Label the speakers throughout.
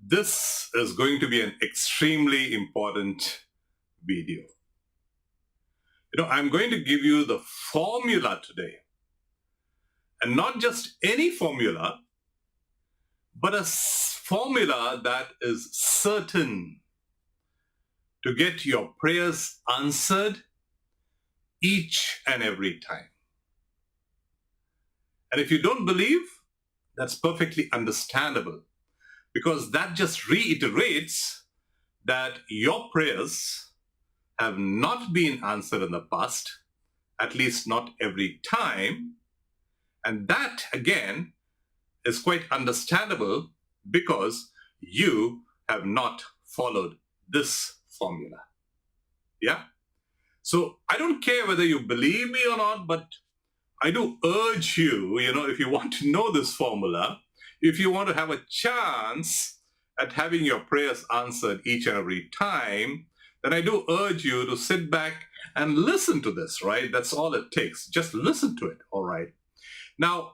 Speaker 1: This is going to be an extremely important video. I'm going to give you the formula today, and not just any formula, but a formula that is certain to get your prayers answered each and every time. And if you don't believe, that's perfectly understandable, because that just reiterates that your prayers have not been answered in the past, at least not every time. And that, again, is quite understandable because you have not followed this formula. Yeah? So I don't care whether you believe me or not, but I do urge you, if you want to know this formula, if you want to have a chance at having your prayers answered each and every time, then I do urge you to sit back and listen to this, right? That's all it takes. Just listen to it, all right? Now,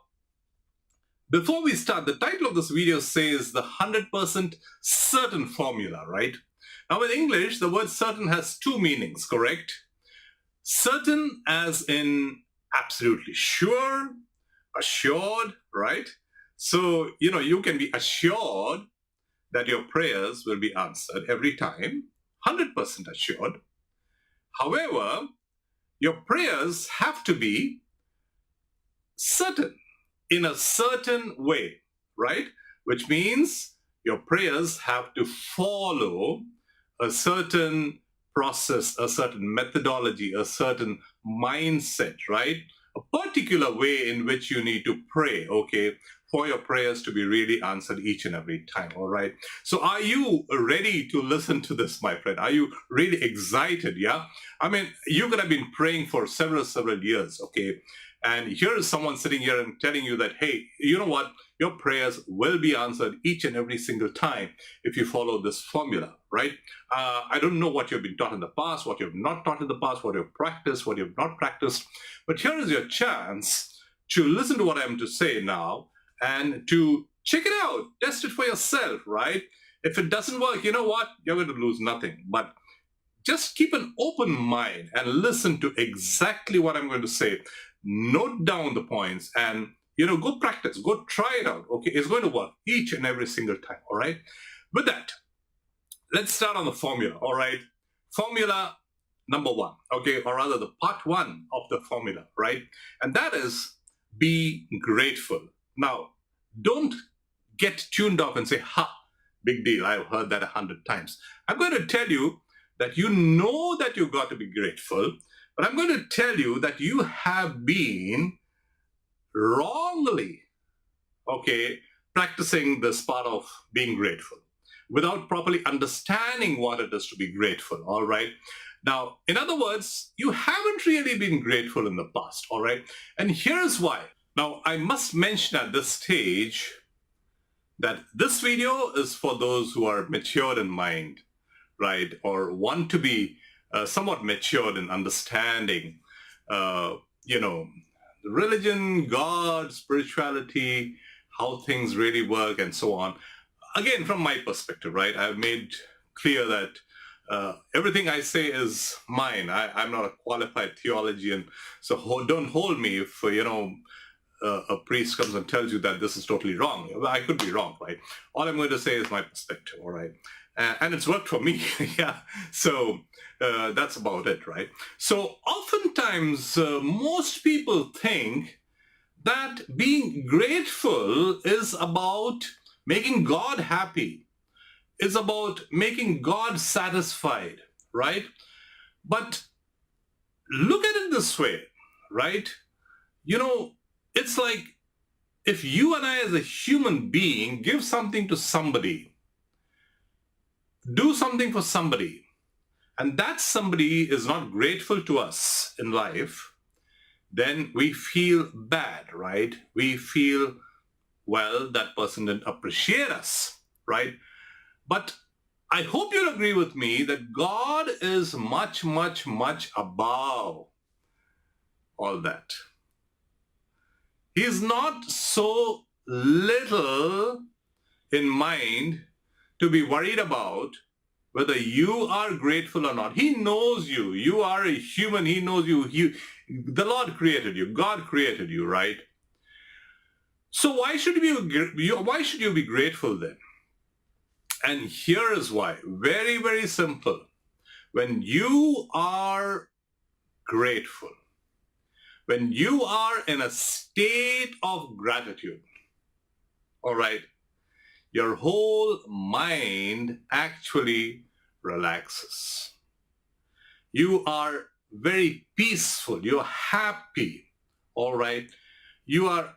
Speaker 1: before we start, the title of this video says the 100% certain formula, right? Now, in English, the word certain has two meanings, correct? Certain as in absolutely sure, assured, right? So, you can be assured that your prayers will be answered every time, 100% assured. However, your prayers have to be certain, in a certain way, right? Which means your prayers have to follow a certain process, a certain methodology, a certain mindset, right? A particular way in which you need to pray, okay, for your prayers to be really answered each and every time, all right? So are you ready to listen to this, my friend? Are you really excited, yeah? I mean, you could have been praying for several years, okay? And here is someone sitting here and telling you that, hey, you know what? Your prayers will be answered each and every single time if you follow this formula, right? I don't know what you've been taught in the past, what you've not taught in the past, what you've practiced, what you've not practiced. But here is your chance to listen to what I'm to say now and to check it out, test it for yourself, right? If it doesn't work, you know what? You're going to lose nothing. But just keep an open mind and listen to exactly what I'm going to say. Note down the points and, go practice, go try it out, okay? It's going to work each and every single time, all right? With that, let's start on the formula, all right? Formula number one, okay? Or rather the part one of the formula, right? And that is be grateful. Now, don't get tuned off and say, ha, big deal, I've heard that 100 times. I'm going to tell you that you know that you've got to be grateful, but I'm going to tell you that you have been wrongly, okay, practicing this part of being grateful without properly understanding what it is to be grateful, all right? Now, in other words, you haven't really been grateful in the past, all right? And here's why. Now, I must mention at this stage that this video is for those who are matured in mind, right? Or want to be somewhat matured in understanding, religion, God, spirituality, how things really work, and so on. Again, from my perspective, right? I've made clear that everything I say is mine. I'm not a qualified theologian, so don't hold me if, a priest comes and tells you that this is totally wrong. I could be wrong, right? All I'm going to say is my perspective, all right? And it's worked for me, yeah. So that's about it, right? So oftentimes, most people think that being grateful is about making God happy, is about making God satisfied, right? But look at it this way, right? It's like if you and I as a human being give something to somebody, do something for somebody, and that somebody is not grateful to us in life, then we feel bad, right? We feel, well, that person didn't appreciate us, right? But I hope you'll agree with me that God is much, much, much above all that. He's not so little in mind to be worried about whether you are grateful or not. He knows you. You are a human. He knows you. The Lord created you. God created you, right? So why should you be grateful then? And here is why. Very, very simple. When you are grateful, when you are in a state of gratitude, all right, your whole mind actually relaxes. You are very peaceful. You're happy, all right? You are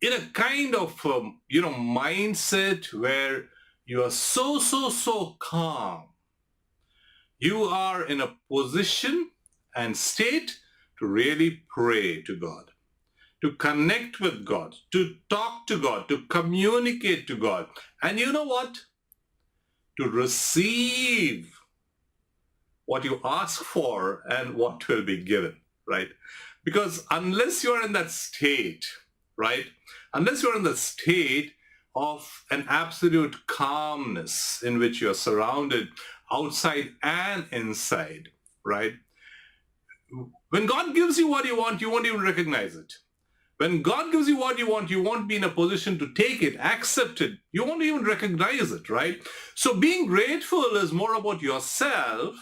Speaker 1: in a kind of, mindset where you are so calm. You are in a position and state to really pray to God, to connect with God, to talk to God, to communicate to God. And you know what? To receive what you ask for and what will be given, right? Because unless you're in that state, right? Unless you're in the state of an absolute calmness in which you're surrounded outside and inside, right? When God gives you what you want, you won't even recognize it. When God gives you what you want, you won't be in a position to take it, accept it. You won't even recognize it, right? So being grateful is more about yourself,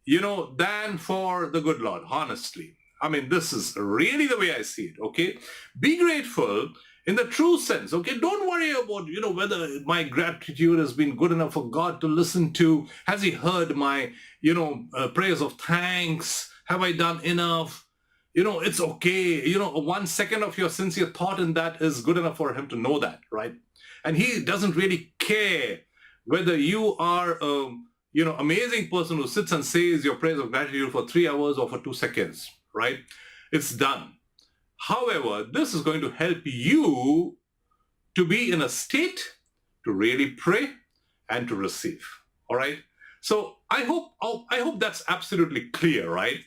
Speaker 1: than for the good Lord, honestly. I mean, this is really the way I see it, okay? Be grateful in the true sense, okay? Don't worry about, whether my gratitude has been good enough for God to listen to. Has he heard my, prayers of thanks? Have I done enough? It's okay. 1 second of your sincere thought in that is good enough for him to know that, right? And he doesn't really care whether you are amazing person who sits and says your prayers of gratitude for 3 hours or for 2 seconds, right? It's done. However, this is going to help you to be in a state to really pray and to receive. All right. So I hope that's absolutely clear, right?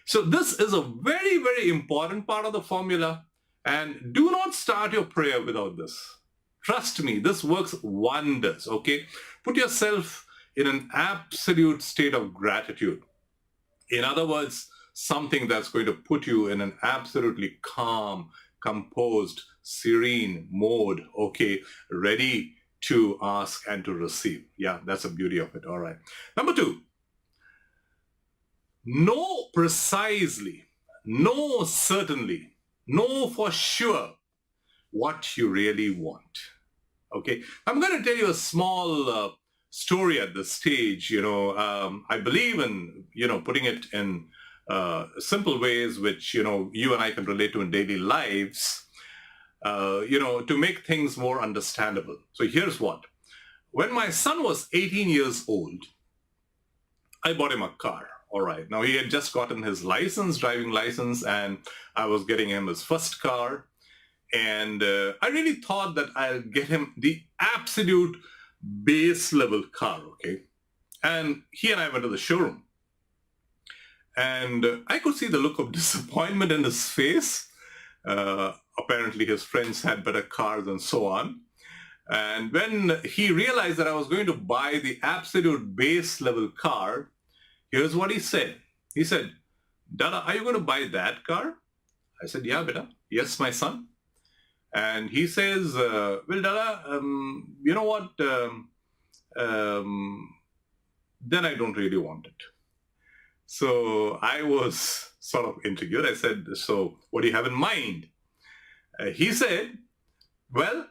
Speaker 1: So this is a very, very important part of the formula, and do not start your prayer without this. Trust me, this works wonders. Okay. Put yourself in an absolute state of gratitude. In other words, something that's going to put you in an absolutely calm, composed, serene mode, okay, ready to ask and to receive. Yeah, that's the beauty of it. All right. Number 2, know precisely, know certainly, know for sure what you really want. Okay. I'm going to tell you a small story at this stage. I believe in, putting it in simple ways which, you and I can relate to in daily lives, to make things more understandable. So here's what. When my son was 18 years old, I bought him a car. All right. Now, he had just gotten his driving license, and I was getting him his first car. And I really thought that I'll get him the absolute base level car, okay? And he and I went to the showroom. And I could see the look of disappointment in his face. Apparently his friends had better cars and so on. And when he realized that I was going to buy the absolute base level car, here's what he said. He said, "Dada, are you going to buy that car?" I said, "Yeah, beta. Yes, my son." And he says, "Well, Dada, you know what? Then I don't really want it." So I was sort of intrigued. I said, "So what do you have in mind?" He said, "Well,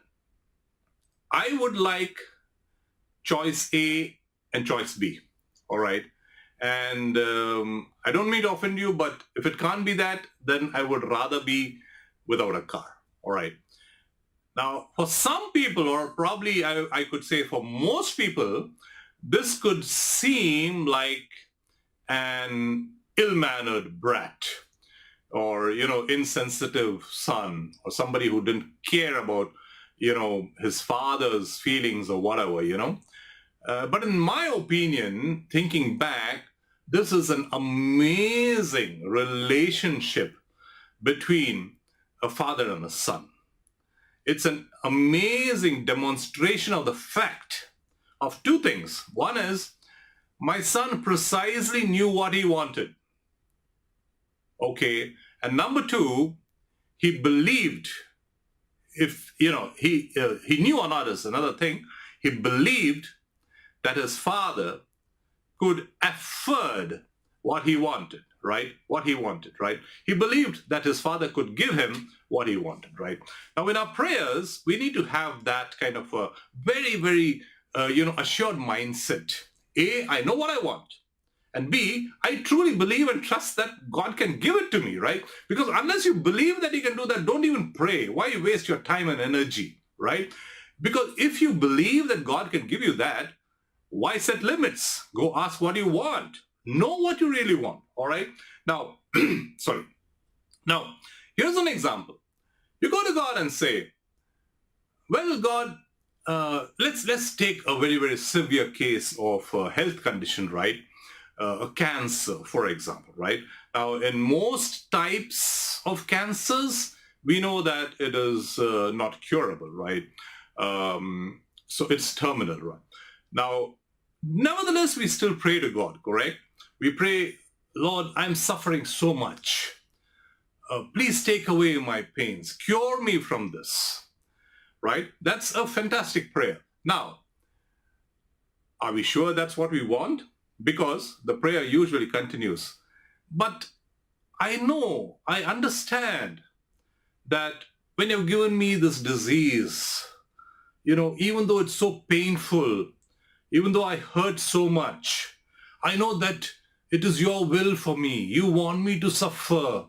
Speaker 1: I would like choice A and choice B." All right. And I don't mean to offend you, but if it can't be that, then I would rather be without a car. All right. Now, for some people, or probably I could say for most people, this could seem like an ill-mannered brat, or, insensitive son, or somebody who didn't care about, his father's feelings or whatever, But in my opinion, thinking back, this is an amazing relationship between a father and a son. It's an amazing demonstration of the fact of two things. One is, my son precisely knew what he wanted. Okay. And number two, he believed, if, he knew or not is another thing. He believed that his father could afford what he wanted, right? What he wanted, right? He believed that his father could give him what he wanted, right? Now, in our prayers, we need to have that kind of a very, very, assured mindset. A, I know what I want. And B, I truly believe and trust that God can give it to me, right? Because unless you believe that he can do that, don't even pray. Why waste your time and energy, right? Because if you believe that God can give you that, why set limits? Go ask what you want. Know what you really want, all right? Now, sorry. Now, here's an example. You go to God and say, well, God, let's take a very, very severe case of a health condition, right? A cancer, for example, right? Now, in most types of cancers, we know that it is not curable, right? So it's terminal, right? Now, nevertheless, we still pray to God, correct? We pray, Lord, I'm suffering so much. Please take away my pains. Cure me from this, right? That's a fantastic prayer. Now, are we sure that's what we want? Because the prayer usually continues. But I know, I understand that when you've given me this disease, even though it's so painful, even though I hurt so much, I know that it is your will for me. You want me to suffer.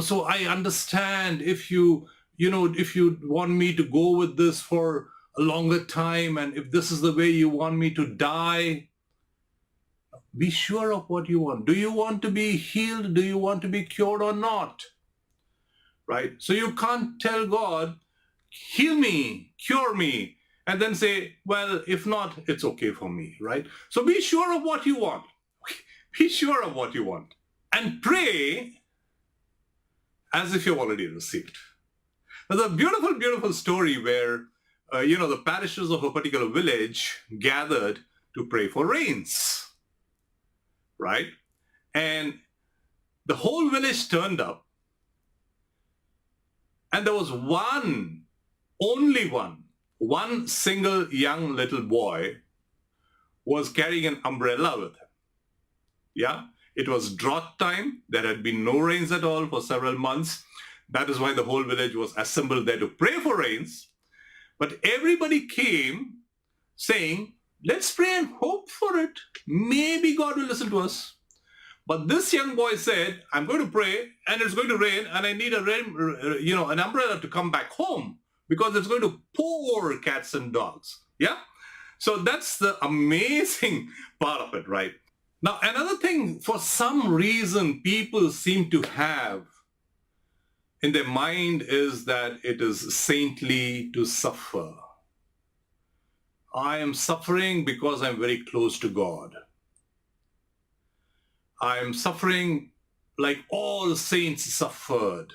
Speaker 1: So I understand if you want me to go with this for a longer time, and if this is the way you want me to die, be sure of what you want. Do you want to be healed? Do you want to be cured or not? Right? So you can't tell God, heal me, cure me, and then say, well, if not, it's okay for me, right? So be sure of what you want. Be sure of what you want. And pray as if you've already received. There's a beautiful, beautiful story where, the parishioners of a particular village gathered to pray for rains. Right? And the whole village turned up, and there was only one single young little boy was carrying an umbrella with him. Yeah? It was drought time. There had been no rains at all for several months. That is why the whole village was assembled there to pray for rains. But everybody came saying, let's pray and hope for it. Maybe God will listen to us. But this young boy said, I'm going to pray and it's going to rain and I need an umbrella to come back home because it's going to pour cats and dogs. Yeah? So that's the amazing part of it, right? Now, another thing, for some reason, people seem to have in their mind is that it is saintly to suffer. I am suffering because I'm very close to God. I am suffering like all saints suffered.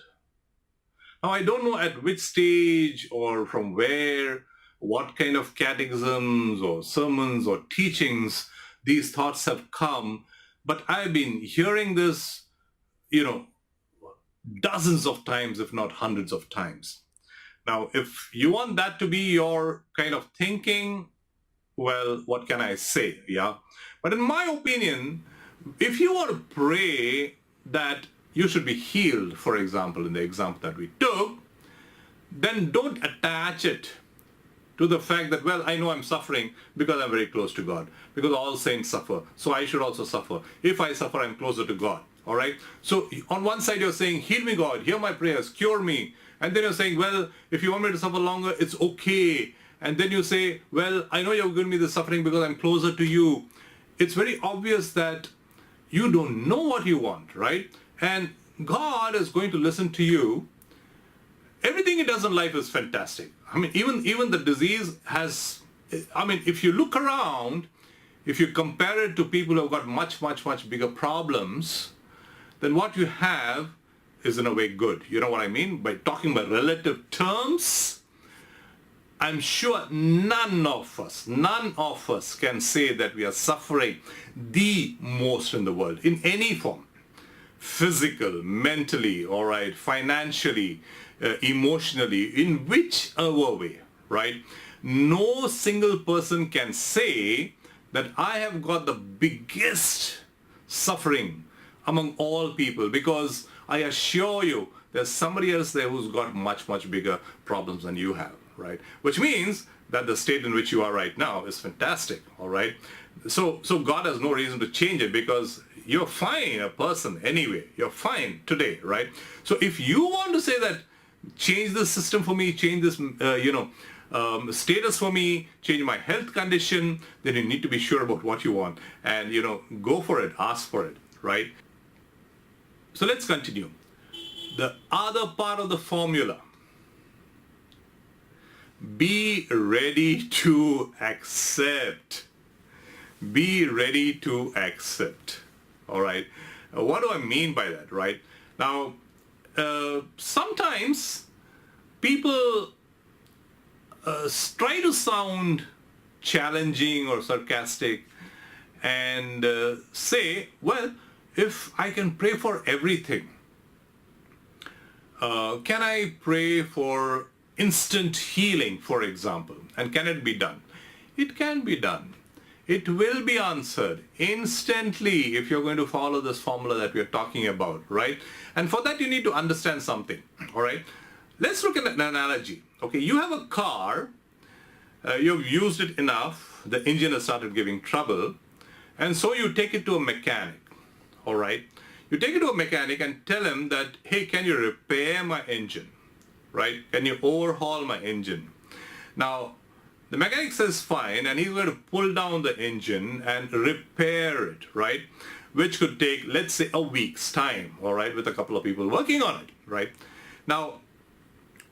Speaker 1: Now, I don't know at which stage or from where, what kind of catechisms or sermons or teachings these thoughts have come, but I've been hearing this, dozens of times, if not hundreds of times. Now, if you want that to be your kind of thinking, well, what can I say? Yeah. But in my opinion, if you want to pray that you should be healed, for example, in the example that we took, then don't attach it to the fact that, well, I know I'm suffering because I'm very close to God, because all saints suffer, so I should also suffer. If I suffer, I'm closer to God. All right? So on one side, you're saying, heal me, God, hear my prayers, cure me. And then you're saying, well, if you want me to suffer longer, it's okay. And then you say, well, I know you're giving me the suffering because I'm closer to you. It's very obvious that you don't know what you want, right? And God is going to listen to you. Everything he does in life is fantastic. I mean, even the disease has, if you look around, if you compare it to people who have got much, much, much bigger problems, then what you have is in a way good. You know what I mean? By talking by relative terms, I'm sure none of us can say that we are suffering the most in the world in any form. Physical, mentally, all right, financially, emotionally, in whichever way, right? No single person can say that I have got the biggest suffering among all people, because I assure you there's somebody else there who's got much, much bigger problems than you have, right? Which means that the state in which you are right now is fantastic, all right? So God has no reason to change it, because you're fine, a person anyway. You're fine today, right? So if you want to say that, change the system for me, change this, status for me, change my health condition, then you need to be sure about what you want. And, go for it, ask for it, right? So let's continue. The other part of the formula. Be ready to accept. Be ready to accept. All right. What do I mean by that, right? Now, sometimes people try to sound challenging or sarcastic and say, well, if I can pray for everything, can I pray for instant healing, for example? And can it be done? It can be done. It will be answered instantly if you're going to follow this formula that we're talking about, right? And for that, you need to understand something, all right? Let's look at an analogy. Okay, you have a car, you've used it enough, the engine has started giving trouble, and so you take it to a mechanic, all right? You take it to a mechanic and tell him that, hey, can you repair my engine, right? Can you overhaul my engine? Now, the mechanic says fine, and he's going to pull down the engine and repair it, right? Which could take, let's say, a week's time, all right, with a couple of people working on it, right? Now,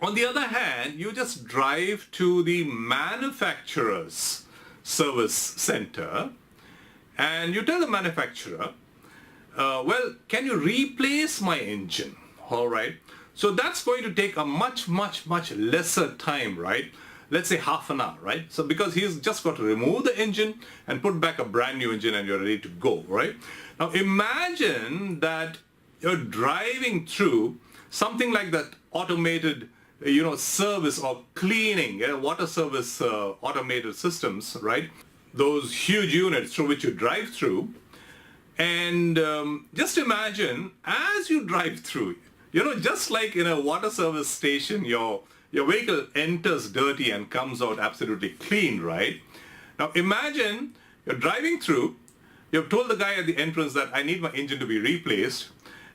Speaker 1: on the other hand, you just drive to the manufacturer's service center and you tell the manufacturer, well, can you replace my engine, all right? So that's going to take a much, much, much lesser time, right? Let's say half an hour, right? So because he's just got to remove the engine and put back a brand new engine and you're ready to go, right? Now imagine that you're driving through something like that automated, service or cleaning, water service automated systems, right? Those huge units through which you drive through. And just imagine as you drive through, just like in a water service station, your vehicle enters dirty and comes out absolutely clean, right? Now imagine you're driving through, you've told the guy at the entrance that I need my engine to be replaced,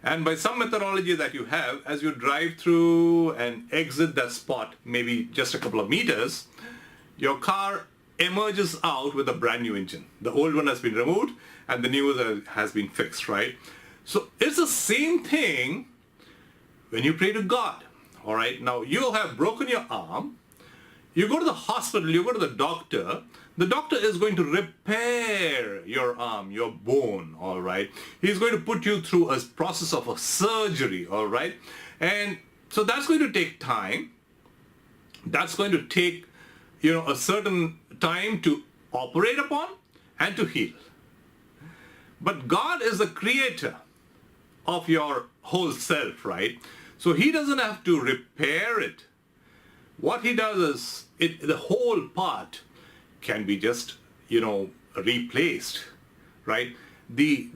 Speaker 1: and by some methodology that you have, as you drive through and exit that spot, maybe just a couple of meters, your car emerges out with a brand new engine. The old one has been removed and the new one has been fixed, right? So it's the same thing when you pray to God. All right, now you have broken your arm, you go to the hospital, you go to the doctor is going to repair your arm, your bone, all right? He's going to put you through a process of a surgery, all right? And so that's going to take time. That's going to take, a certain time to operate upon and to heal. But God is the creator of your whole self, right? So he doesn't have to repair it. What he does is, the whole part can be just, replaced, right? The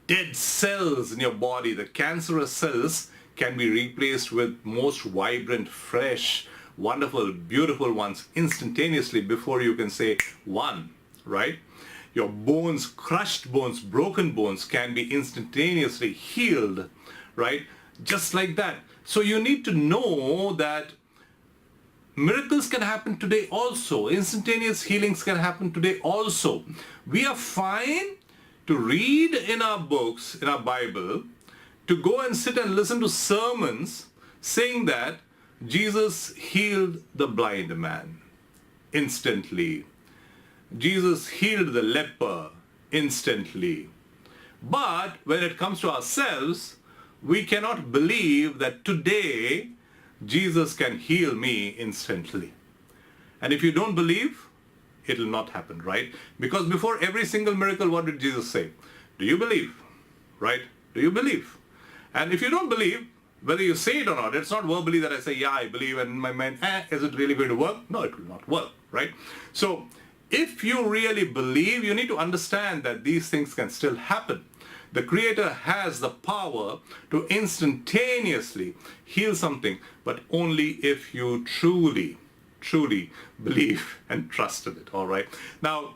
Speaker 1: dead cells in your body, the cancerous cells, can be replaced with most vibrant, fresh, wonderful, beautiful ones instantaneously before you can say one, right? Your bones, crushed bones, broken bones can be instantaneously healed, right? Just like that. So you need to know that miracles can happen today also. Instantaneous healings can happen today also. We are fine to read in our books, in our Bible, to go and sit and listen to sermons saying that Jesus healed the blind man instantly. Jesus healed the leper instantly. But when it comes to ourselves, we cannot believe that today Jesus can heal me instantly. And if you don't believe, it will not happen, right? Because before every single miracle, what did Jesus say? Do you believe? Right? Do you believe? And if you don't believe, whether you say it or not, it's not verbally that I say, yeah, I believe, and in my mind, is it really going to work? No, it will not work, right? So if you really believe, you need to understand that these things can still happen. The Creator has the power to instantaneously heal something, but only if you truly believe and trust in it, all right? Now,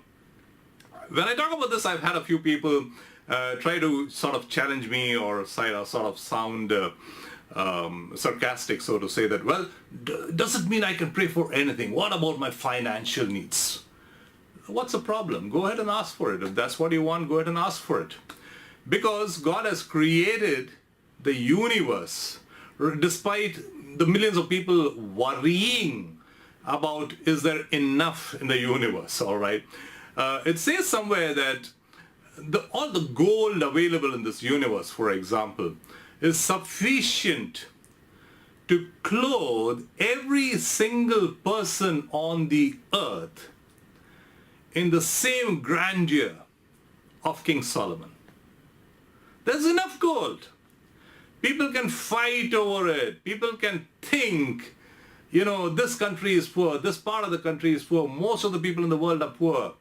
Speaker 1: when I talk about this, I've had a few people try to sort of challenge me or sort of sound sarcastic, so to say, that, well, does it mean I can pray for anything? What about my financial needs? What's the problem? Go ahead and ask for it. If that's what you want, go ahead and ask for it. Because God has created the universe, despite the millions of people worrying about is there enough in the universe, all right? It says somewhere that all the gold available in this universe, for example, is sufficient to clothe every single person on the earth in the same grandeur of King Solomon. There's enough gold. People can fight over it. People can think, this country is poor, this part of the country is poor, most of the people in the world are poor.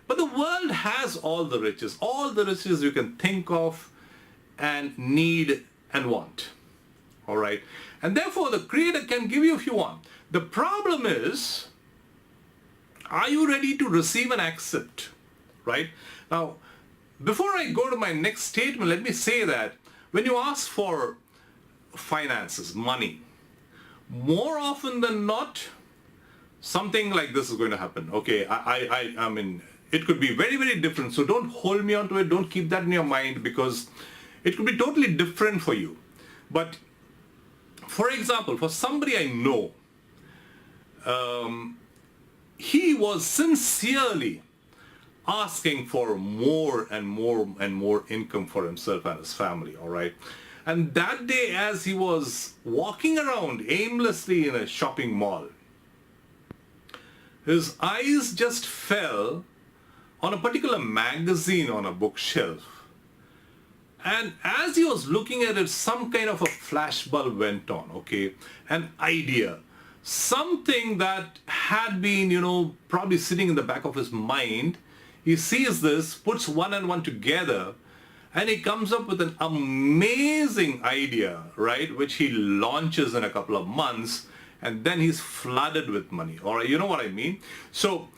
Speaker 1: But the world has all the riches you can think of and need and want. All right? And therefore, the Creator can give you if you want. The problem is, are you ready to receive and accept? Right? Now, before I go to my next statement, let me say that when you ask for finances, money, more often than not, something like this is going to happen. Okay, I mean, it could be very, very different. So don't hold me onto it. Don't keep that in your mind, because it could be totally different for you. But for example, for somebody I know, he was sincerely asking for more and more and more income for himself and his family, all right? And that day, as he was walking around aimlessly in a shopping mall, his eyes just fell on a particular magazine on a bookshelf. And as he was looking at it, some kind of a flashbulb went on, okay? An idea, something that had been, probably sitting in the back of his mind. He sees this, puts one and one together, and he comes up with an amazing idea, right? Which he launches in a couple of months, and then he's flooded with money. Or you know what I mean? So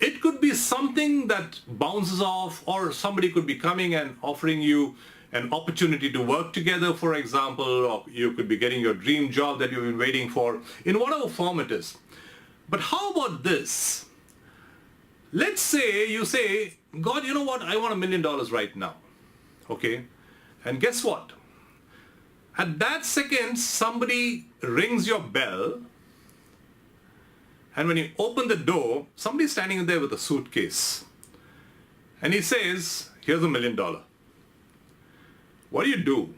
Speaker 1: it could be something that bounces off, or somebody could be coming and offering you an opportunity to work together, for example, or you could be getting your dream job that you've been waiting for, in whatever form it is. But how about this? Let's say you say, God, you know what? I want $1 million right now. Okay? And guess what? At that second, somebody rings your bell, and when you open the door, somebody's standing there with a suitcase. And he says, here's $1 million. What do?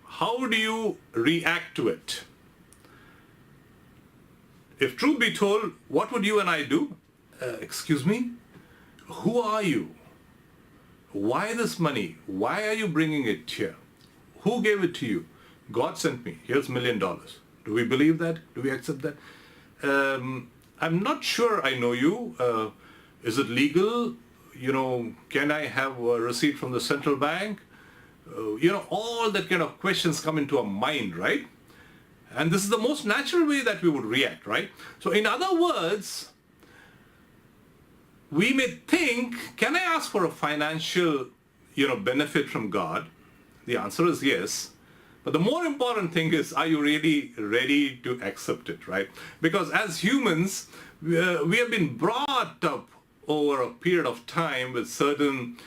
Speaker 1: How do you react to it? If truth be told, what would you and I do? Excuse me? Who are you? Why this money? Why are you bringing it here? Who gave it to you? God sent me. Here's $1 million. Do we believe that? Do we accept that? I'm not sure I know you. Is it legal? Can I have a receipt from the central bank? All that kind of questions come into our mind, right? And this is the most natural way that we would react, right? So in other words, we may think, can I ask for a financial, benefit from God? The answer is yes. But the more important thing is, are you really ready to accept it, right? Because as humans, we have been brought up over a period of time with certain,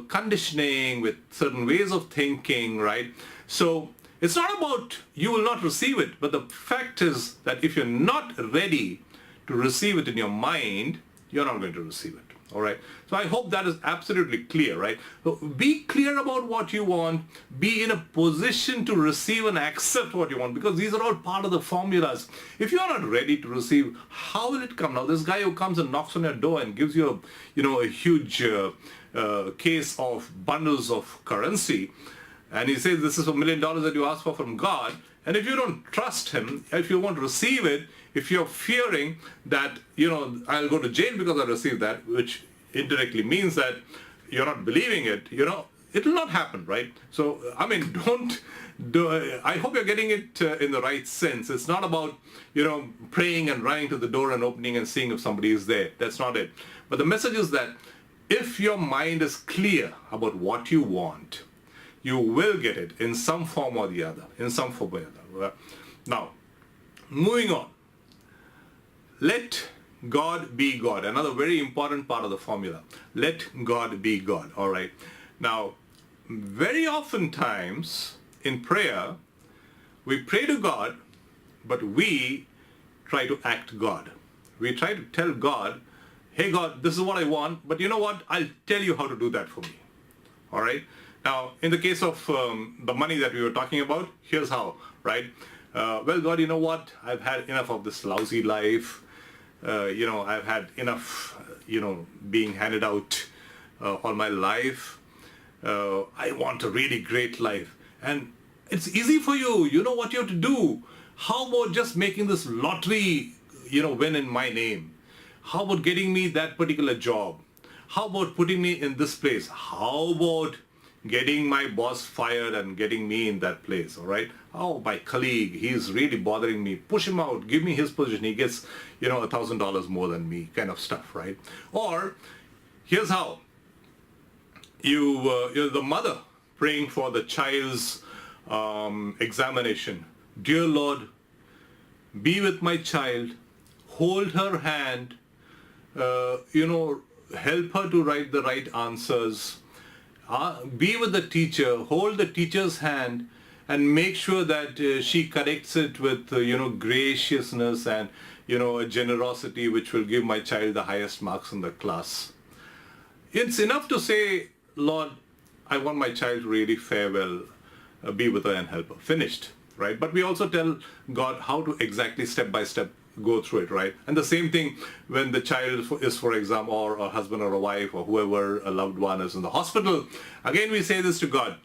Speaker 1: conditioning, with certain ways of thinking, right? So it's not about you will not receive it, but the fact is that if you're not ready to receive it in your mind, you're not going to receive it. All right. So I hope that is absolutely clear, right? So be clear about what you want. Be in a position to receive and accept what you want, because these are all part of the formulas. If you're not ready to receive, how will it come? Now, this guy who comes and knocks on your door and gives you a huge case of bundles of currency, and he says this is $1 million that you asked for from God, and if you don't trust him, if you won't receive it, if you're fearing that, I'll go to jail because I received that, which indirectly means that you're not believing it, it will not happen, right? So, I hope you're getting it in the right sense. It's not about, praying and running to the door and opening and seeing if somebody is there. That's not it. But the message is that if your mind is clear about what you want, you will get it in some form or the other, Now, moving on. Let God be God. Another very important part of the formula. Let God be God. All right. Now, very oftentimes in prayer, we pray to God, but we try to act God. We try to tell God, hey God, this is what I want, but you know what? I'll tell you how to do that for me. All right. Now, in the case of the money that we were talking about, here's how, right? Well, God, you know what? I've had enough of this lousy life. I've had enough, being handed out all my life. I want a really great life. And it's easy for you. You know what you have to do. How about just making this lottery, win in my name? How about getting me that particular job? How about putting me in this place? How about getting my boss fired and getting me in that place, all right? Oh, my colleague, he's really bothering me. Push him out, give me his position. He gets, $1,000 more than me, kind of stuff, right? Or here's how. You're the mother praying for the child's examination. Dear Lord, be with my child, hold her hand, help her to write the right answers. Be with the teacher, hold the teacher's hand, and make sure that she corrects it with, graciousness and, a generosity which will give my child the highest marks in the class. It's enough to say, Lord, I want my child to really fare well, be with her and help her. Finished, right? But we also tell God how to exactly step by step go through it, right? And the same thing when the child is, for example, or a husband or a wife or whoever, a loved one is in the hospital. Again, we say this to God.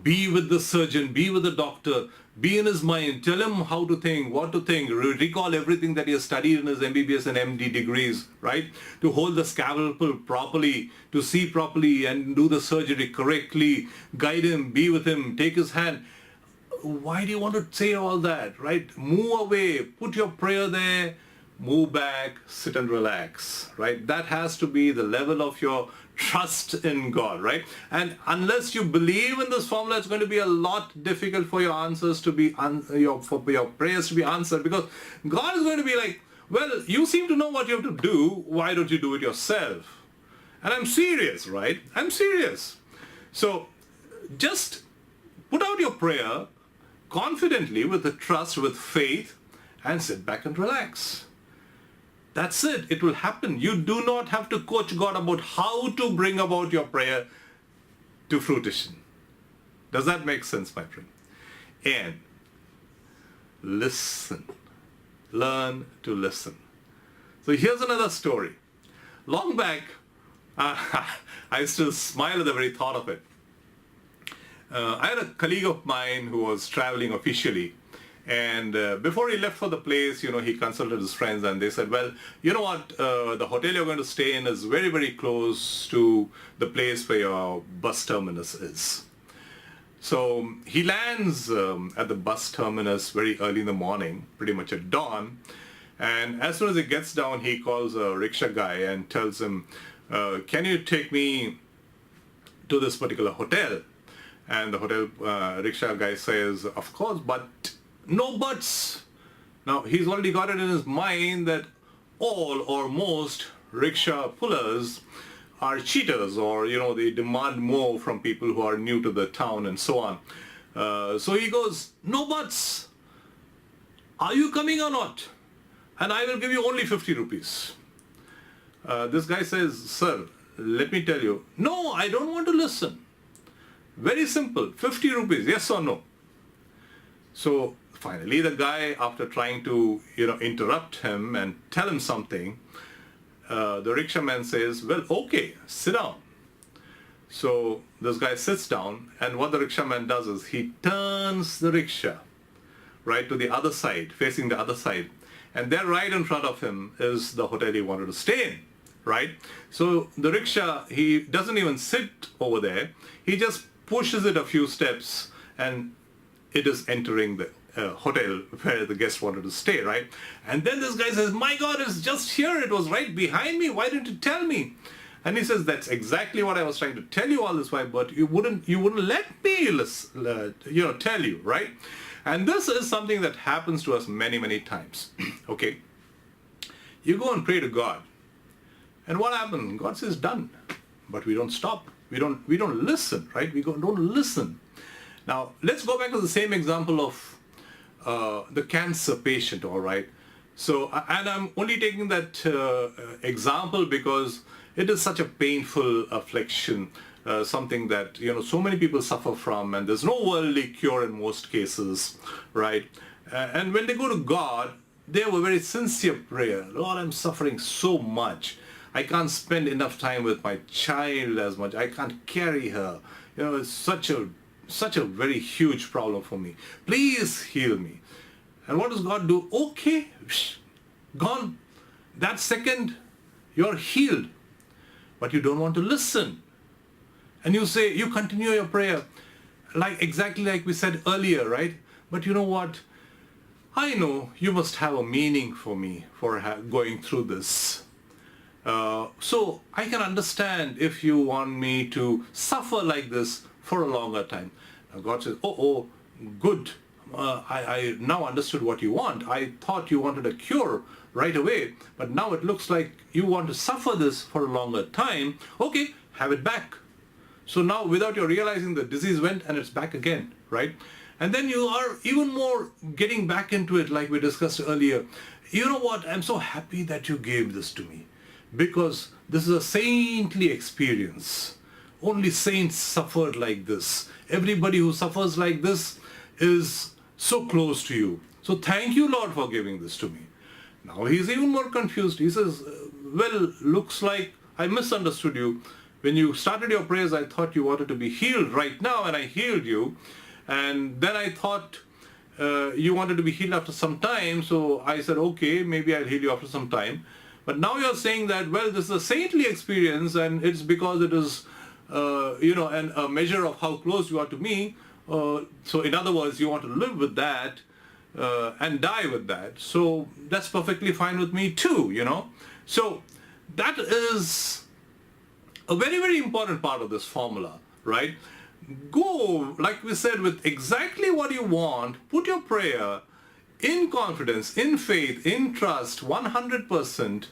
Speaker 1: Be with the surgeon, be with the doctor, be in his mind, tell him how to think, what to think, recall everything that he has studied in his MBBS and MD degrees, right? To hold the scalpel properly, to see properly and do the surgery correctly, guide him, be with him, take his hand. Why do you want to say all that, right? Move away, put your prayer there, move back, sit and relax, right? That has to be the level of your trust in God, right? And unless you believe in this formula, it's going to be a lot difficult for your answers to be, for your prayers to be answered, because God is going to be like, well, you seem to know what you have to do, why don't you do it yourself? And I'm serious, right? I'm serious. So just put out your prayer confidently, with the trust, with faith, and sit back and relax. That's it. It will happen. You do not have to coach God about how to bring about your prayer to fruition. Does that make sense, my friend? And listen. Learn to listen. So here's another story. Long back, I still smile at the very thought of it. I had a colleague of mine who was traveling officially, and before he left for the place, he consulted his friends, and they said, well, you know what, the hotel you're going to stay in is very, very close to the place where your bus terminus is. So he lands at the bus terminus very early in the morning, pretty much at dawn, and as soon as he gets down, he calls a rickshaw guy and tells him, can you take me to this particular hotel? And the hotel rickshaw guy says, of course, but no buts. Now, he's already got it in his mind that all or most rickshaw pullers are cheaters, or, they demand more from people who are new to the town and so on. So he goes, no buts. Are you coming or not? And I will give you only 50 rupees. This guy says, sir, let me tell you, no, I don't want to listen. Very simple, 50 rupees, yes or no? So finally the guy, after trying to, interrupt him and tell him something, the rickshaw man says, well, okay, sit down. So this guy sits down, and what the rickshaw man does is he turns the rickshaw right to the other side, facing the other side. And there right in front of him is the hotel he wanted to stay in, right? So the rickshaw, he doesn't even sit over there. He just pushes it a few steps and it is entering the hotel where the guest wanted to stay, right? And then this guy says, my God, it's just here. It was right behind me. Why didn't you tell me? And he says, that's exactly what I was trying to tell you all this while, but you wouldn't let me tell you, right? And this is something that happens to us many, many times. Okay? You go and pray to God. And what happens? God says, done. But we don't stop. We don't listen, right? Don't listen. Now, let's go back to the same example of the cancer patient, all right? So, and I'm only taking that example because it is such a painful affliction, something that, so many people suffer from, and there's no worldly cure in most cases, right? And when they go to God, they have a very sincere prayer. Lord, I'm suffering so much. I can't spend enough time with my child as much. I can't carry her. It's such a very huge problem for me. Please heal me. And what does God do? Okay, gone. That second, you're healed. But you don't want to listen. And you continue your prayer exactly like we said earlier, right? But you know what? I know you must have a meaning for me for going through this. So I can understand if you want me to suffer like this for a longer time. Now God says, oh, good. I now understood what you want. I thought you wanted a cure right away, but now it looks like you want to suffer this for a longer time. Okay, have it back. So now without you realizing, the disease went and it's back again, right? And then you are even more getting back into it like we discussed earlier. You know what? I'm so happy that you gave this to me because this is a saintly experience. Only saints suffered like this. Everybody who suffers like this is so close to you. So thank you, Lord, for giving this to me. Now he's even more confused. He says, well, looks like I misunderstood you. When you started your prayers, I thought you wanted to be healed right now, and I healed you. And then I thought you wanted to be healed after some time. So I said, okay, maybe I'll heal you after some time. But now you're saying that, well, this is a saintly experience, and it's because it is, and a measure of how close you are to me. So in other words, you want to live with that and die with that. So that's perfectly fine with me too, So that is a very, very important part of this formula, right? Go, like we said, with exactly what you want. Put your prayer in confidence, in faith, in trust, 100%,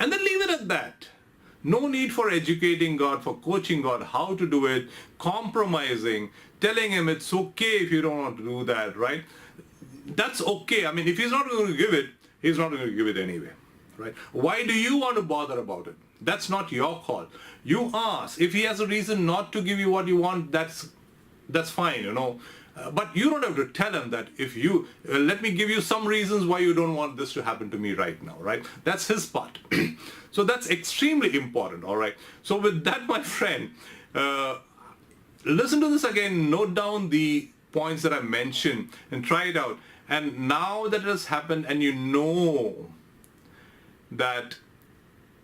Speaker 1: and then leave it at that. No need for educating God, for coaching God how to do it, compromising, telling him it's okay if you don't want to do that, right? That's okay. I mean, if he's not going to give it, he's not going to give it anyway, right? Why do you want to bother about it? That's not your call. You ask. If he has a reason not to give you what you want, that's fine, But you don't have to tell him that if you, let me give you some reasons why you don't want this to happen to me right now, right? That's his part. So that's extremely important, all right? So with that, my friend, listen to this again, note down the points that I mentioned and try it out. And now that it has happened and you know that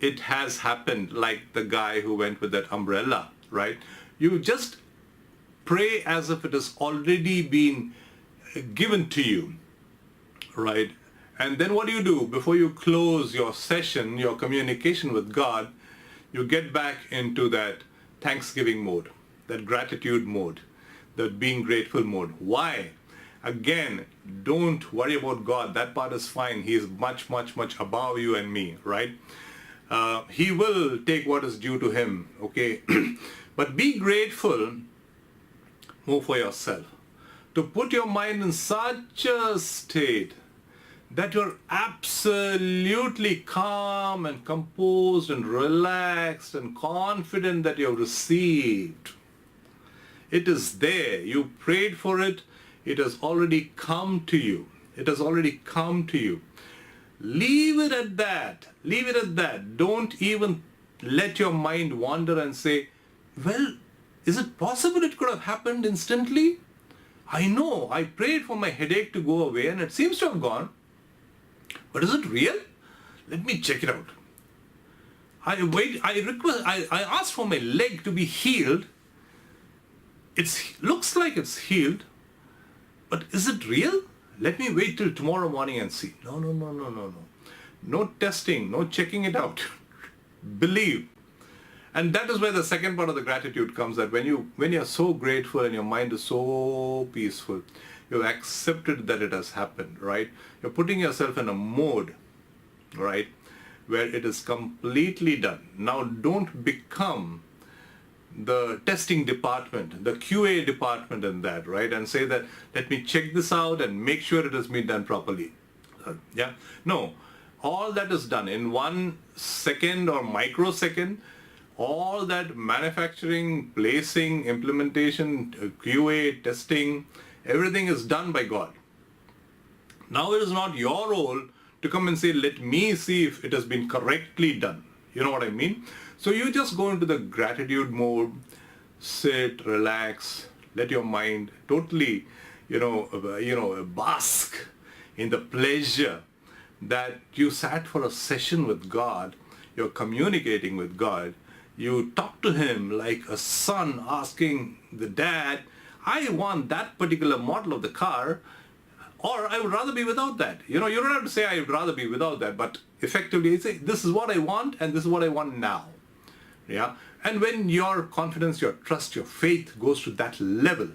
Speaker 1: it has happened, like the guy who went with that umbrella, right? You just pray as if it has already been given to you, right? And then what do? Before you close your session, your communication with God, you get back into that thanksgiving mode, that gratitude mode, that being grateful mode. Why? Again, don't worry about God. That part is fine. He is much, much, much above you and me, right? He will take what is due to him, okay? But be grateful more for yourself. To put your mind in such a state that you're absolutely calm and composed and relaxed and confident that you have received. It is there. You prayed for it. It has already come to you. It has already come to you. Leave it at that. Leave it at that. Don't even let your mind wander and say, well, is it possible it could have happened instantly? I know, I prayed for my headache to go away and it seems to have gone. But is it real? Let me check it out. I asked for my leg to be healed. It looks like it's healed. But is it real? Let me wait till tomorrow morning and see. No. No testing, no checking it out. Believe. And that is where the second part of the gratitude comes, that when you're so grateful and your mind is so peaceful, you've accepted that it has happened, right? You're putting yourself in a mode, right, where it is completely done. Now don't become the testing department, the QA department in that, right? And say that, let me check this out and make sure it has been done properly. Yeah? No. All that is done in 1 second or microsecond. All that manufacturing, placing, implementation, QA, testing, everything is done by God. Now it is not your role to come and say, let me see if it has been correctly done. You know what I mean? So you just go into the gratitude mode, sit, relax, let your mind totally, bask in the pleasure that you sat for a session with God, you're communicating with God. You talk to him like a son asking the dad, I want that particular model of the car, or I would rather be without that. You don't have to say I would rather be without that, but effectively you say, this is what I want and this is what I want now. Yeah. And when your confidence, your trust, your faith goes to that level,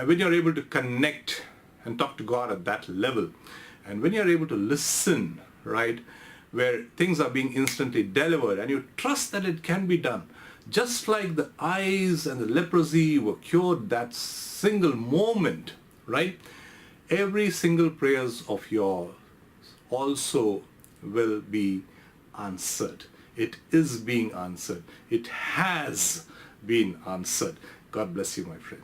Speaker 1: when you're able to connect and talk to God at that level, and when you're able to listen, right, where things are being instantly delivered and you trust that it can be done. Just like the eyes and the leprosy were cured that single moment, right? Every single prayers of yours also will be answered. It is being answered. It has been answered. God bless you, my friend.